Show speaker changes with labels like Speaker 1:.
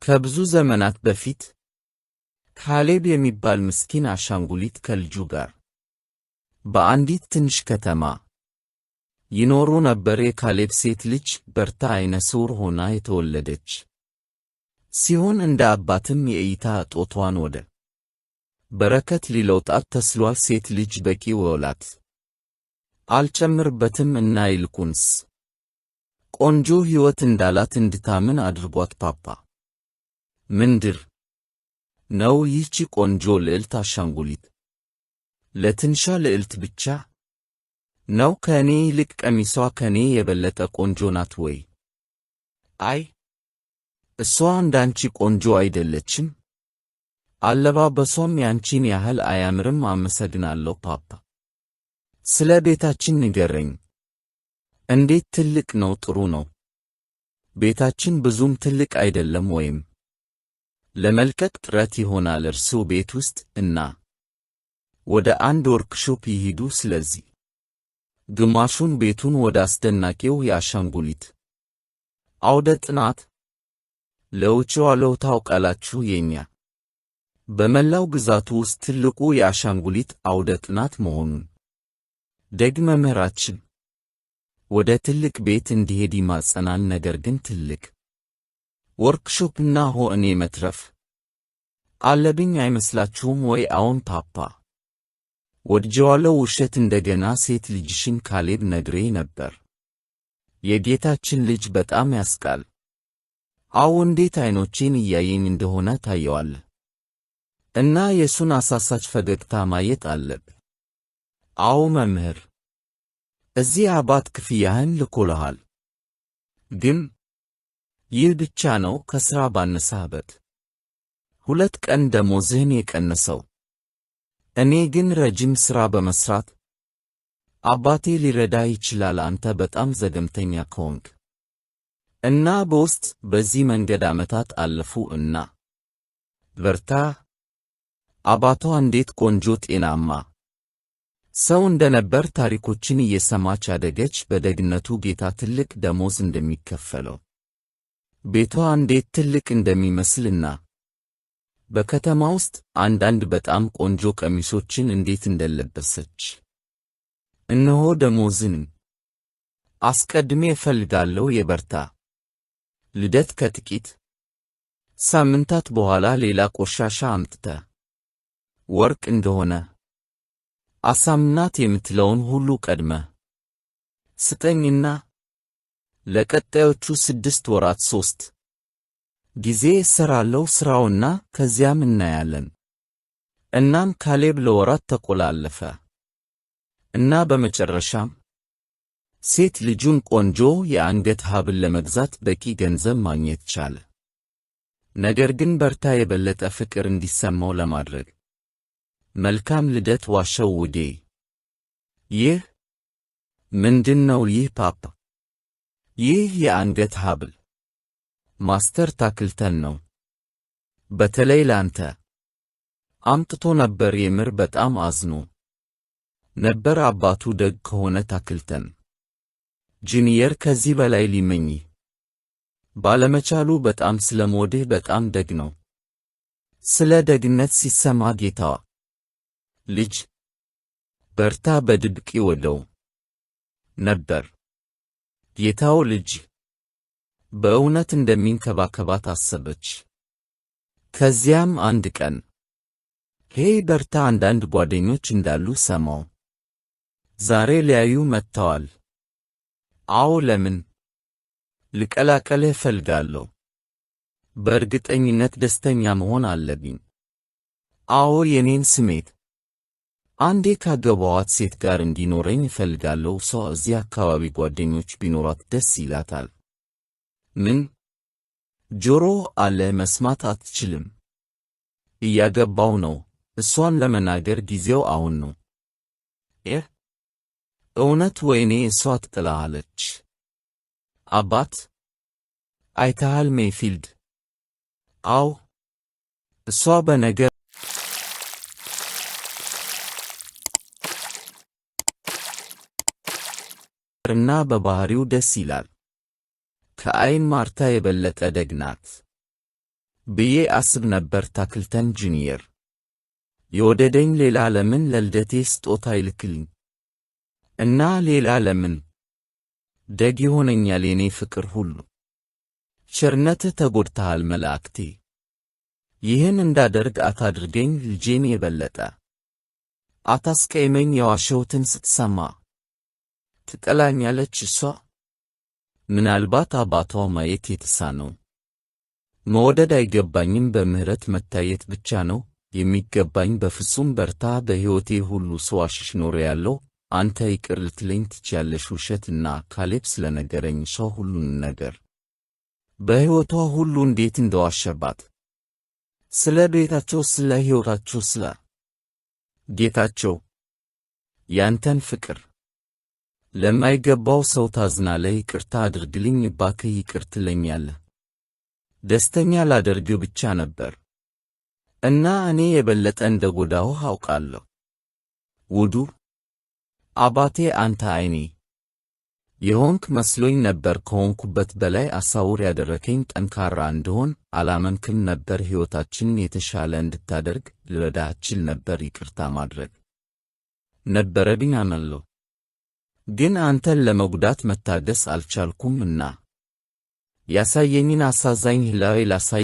Speaker 1: ከብዙ ዘመናት በፊት ካሌብ የሚባል ምስኪን አሻንጉሊት ከልጁ ጋር በአንዲት ትንሽ ከተማ ይኖሩ ነበር። የካሌብ ሴት ልጅ በርታ ዓይነ ስውር ሆና የተወለደች ሲሆን እንደ አባትም የእይታ እጦቷን ወደ በረከት ሊለውጣት ተስሏል። ሴት ልጅ በቂ ወላት አልጨምርበትም እና ይልቁንስ ቆንጆ ሕይወት እንዳላት እንድታምን አድርጓት። ፓፓ ምንድር ነው ይህቺ ቆንጆ ልዕልት አሻንጉሊት? ለትንሿ ልዕልት ብቻ ነው? ከእኔ ይልቅ ቀሚሷ ከእኔ የበለጠ ቆንጆ ናት ወይ? አይ እሷ እንዳንቺ ቆንጆ አይደለችም። አለባበሷም ያንቺን ያህል አያምርም። አመሰግናለሁ ፓፓ። ስለ ቤታችን ንገረኝ። እንዴት ትልቅ ነው? ጥሩ ነው። ቤታችን ብዙም ትልቅ አይደለም ወይም ለመልቀቅ ጥረት ይሆናል። እርስዎ ቤት ውስጥ እና ወደ አንድ ወርክሾፕ ይሂዱ። ስለዚህ ግማሹን ቤቱን ወደ አስደናቂው የአሻንጉሊት አውደ ጥናት ለውጭዋለሁ። ታውቃላችሁ የኛ በመላው ግዛቱ ውስጥ ትልቁ የአሻንጉሊት አውደ ጥናት መሆኑን ደግ መምህራችን ወደ ትልቅ ቤት እንዲሄድ ይማጸናል። ነገር ግን ትልቅ ወርክሾፕና እኔ መትረፍ አለብኝ አይመስላችሁም ወይ? አዎን ፓፓ ወድጄዋለሁ። ውሸት እንደገና ሴት ልጅሽን ካሌብ ነግሬ ነበር። የጌታችን ልጅ በጣም ያስቃል። አዎ እንዴት አይኖቼን እያየኝ እንደሆነ ታየዋለህ እና የሱን አሳሳች ፈገግታ ማየት አለብህ። አዎ መምህር፣ እዚህ አባት ክፍያህን ልኮልሃል። ግን ይህ ብቻ ነው ከሥራ ባነሳህበት 2 ቀን ደሞዝህን የቀነሰው። እኔ ግን ረጅም ሥራ በመሥራት አባቴ ሊረዳ ይችላል። አንተ በጣም ዘገምተኛ ከሆንክ እና በውስጥ በዚህ መንገድ ዓመታት አለፉ እና በርታ። አባቷ እንዴት ቆንጆ ጤናማ ሰው እንደነበር ታሪኮችን እየሰማች አደገች። በደግነቱ ጌታ ትልቅ ደሞዝ እንደሚከፈለው፣ ቤቷ እንዴት ትልቅ እንደሚመስልና በከተማ ውስጥ አንዳንድ በጣም ቆንጆ ቀሚሶችን እንዴት እንደለበሰች። እነሆ ደሞዝን አስቀድሜ እፈልጋለሁ። የበርታ ልደት ከጥቂት ሳምንታት በኋላ ሌላ ቆሻሻ አምጥተ ወርቅ እንደሆነ አሳምናት የምትለውን ሁሉ ቀድመ ስጠኝና ለቀጣዮቹ 6 ወራት 3 ጊዜ እሰራለሁ ሥራውና ከዚያም እናያለን። እናም ካሌብ ለወራት ተቆላለፈ እና በመጨረሻም ሴት ልጁን ቆንጆ የአንገት ሐብል ለመግዛት በቂ ገንዘብ ማግኘት ቻለ። ነገር ግን በርታ የበለጠ ፍቅር እንዲሰማው ለማድረግ መልካም ልደት ዋሸው ውዴ። ይህ ምንድን ነው? ይህ ፓፓ፣ ይህ የአንገት ሐብል ማስተር ታክልተን ነው። በተለይ ላንተ አምጥቶ ነበር። የምር በጣም አዝኖ ነበር። አባቱ ደግ ከሆነ ታክልተን ጁኒየር ከዚህ በላይ ሊመኝህ ባለመቻሉ በጣም ስለምወድህ በጣም ደግ ነው። ስለ ደግነት ሲሰማ ጌታዋ ልጅ በርታ በድብቅ ይወደው ነበር። ጌታው ልጅ በእውነት እንደሚንከባከባት አሰበች። ከዚያም አንድ ቀን ሄይ በርታ፣ አንዳንድ ጓደኞች እንዳሉ ሰማው። ዛሬ ሊያዩ መጥተዋል። አዎ ለምን? ልቀላቀልህ እፈልጋለሁ። በእርግጠኝነት ደስተኛ መሆን አለብኝ። አዎ የኔን ስሜት አንዴ ካገባዋት ሴት ጋር እንዲኖረኝ እፈልጋለሁ። እሷ እዚህ አካባቢ ጓደኞች ቢኖራት ደስ ይላታል። ምን ጆሮ አለ? መስማት አትችልም? እያገባው ነው። እሷን ለመናገር ጊዜው አሁን ነው። እውነት? ወይኔ እሷ ትጥላለች። አባት አይተሃል ሜይፊልድ? አዎ እሷ በነገር እና በባህሪው ደስ ይላል። ከአይን ማርታ የበለጠ ደግ ናት። ብዬ አስብ ነበር። ታክልተን ጁኒየር የወደደኝ ሌላ ለምን ለልደቴ ስጦታ ይልክልኝ እና ሌላ ለምን ደግ ይሆነኛል የኔ ፍቅር ሁሉ። ቸርነትህ ተጎድተሃል መላእክቴ። ይህን እንዳደርግ አታድርገኝ ልጄን የበለጠ አታስቀይመኝ። የዋሸሁትን ስትሰማ ትጠላኛለች እሷ። ምናልባት አባቷ ማየት የተሳነው መወደድ አይገባኝም፣ በምህረት መታየት ብቻ ነው የሚገባኝ። በፍጹም በርታ። በሕይወቴ ሁሉ ስዋሽሽ ኖሬያለሁ። አንተ ይቅር ልትለኝ ትችያለሽ። ውሸትና ካሌብ ስለነገረኝ ሰው ሁሉን ነገር በሕይወቷ ሁሉ እንዴት እንደዋሸባት፣ ስለ ቤታቸው፣ ስለ ሕይወታቸው፣ ስለ ጌታቸው ያንተን ፍቅር ለማይገባው ሰው ታዝናለህ። ይቅርታ አድርግልኝ እባክህ። ይቅር ትለኛለህ። ደስተኛ ላደርግህ ብቻ ነበር እና እኔ የበለጠ እንደጎዳሁህ አውቃለሁ። ውዱ አባቴ አንተ ዓይኔ የሆንክ መስሎኝ ነበር። ከሆንኩበት በላይ አሳውር ያደረከኝ። ጠንካራ እንድሆን አላመንክም ነበር። ሕይወታችንን የተሻለ እንድታደርግ ልረዳህ እችል ነበር። ይቅርታ ማድረግ ነበረብኝ አምናለሁ፣ ግን አንተን ለመጉዳት መታገስ አልቻልኩም እና ያሳየኝን አሳዛኝ ህላዌ ላሳይ